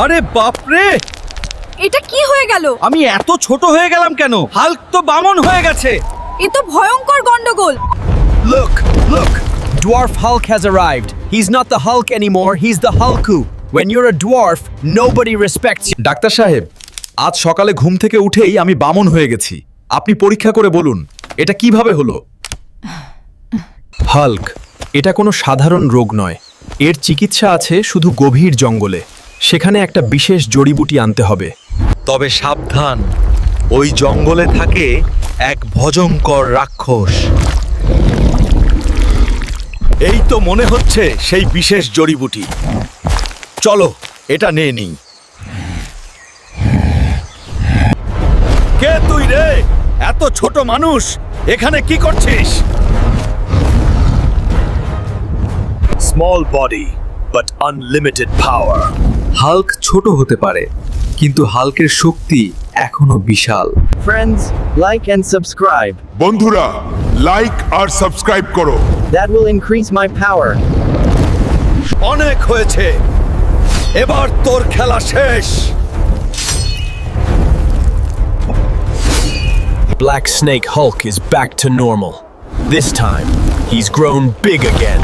আরে বাপরে, এটা কি হয়ে গেল? আমি এত ছোট হয়ে গেলাম কেন? হাল্ক তো বামন হয়ে গেছে। এ তো ভয়ঙ্কর গন্ডগোল। Look, look! Dwarf Hulk has arrived. He's not the Hulk anymore, he's the Hulku. When you're a dwarf, nobody respects you. Doctor সাহেব, আজ সকালে ঘুম থেকে উঠেই আমি বামন হয়ে গেছি। আপনি পরীক্ষা করে বলুন এটা কিভাবে হলো। হাল্ক, এটা কোনো সাধারণ রোগ নয়। এর চিকিৎসা আছে শুধু গভীর জঙ্গলে। সেখানে একটা বিশেষ জড়িবুটি আনতে হবে। তবে সাবধান, ওই জঙ্গলে থাকে এক ভয়ঙ্কর রাক্ষস। এই তো মনে হচ্ছে সেই বিশেষ জড়িবুটি। চলো এটা নিয়ে নিই। কে তুই রে? এত ছোট মানুষ এখানে কি করছিস? Small body, but unlimited power. Hulk ছোট হতে পারে, কিন্তু হাল্কের শক্তি এখনো বিশাল। Friends, like and subscribe. বন্ধুরা লাইক আর সাবস্ক্রাইব করো। That will increase my power. অনেক হয়েছে, এবার তোর খেলা শেষ। Black Snake Hulk is back to normal. This time, he's grown big again.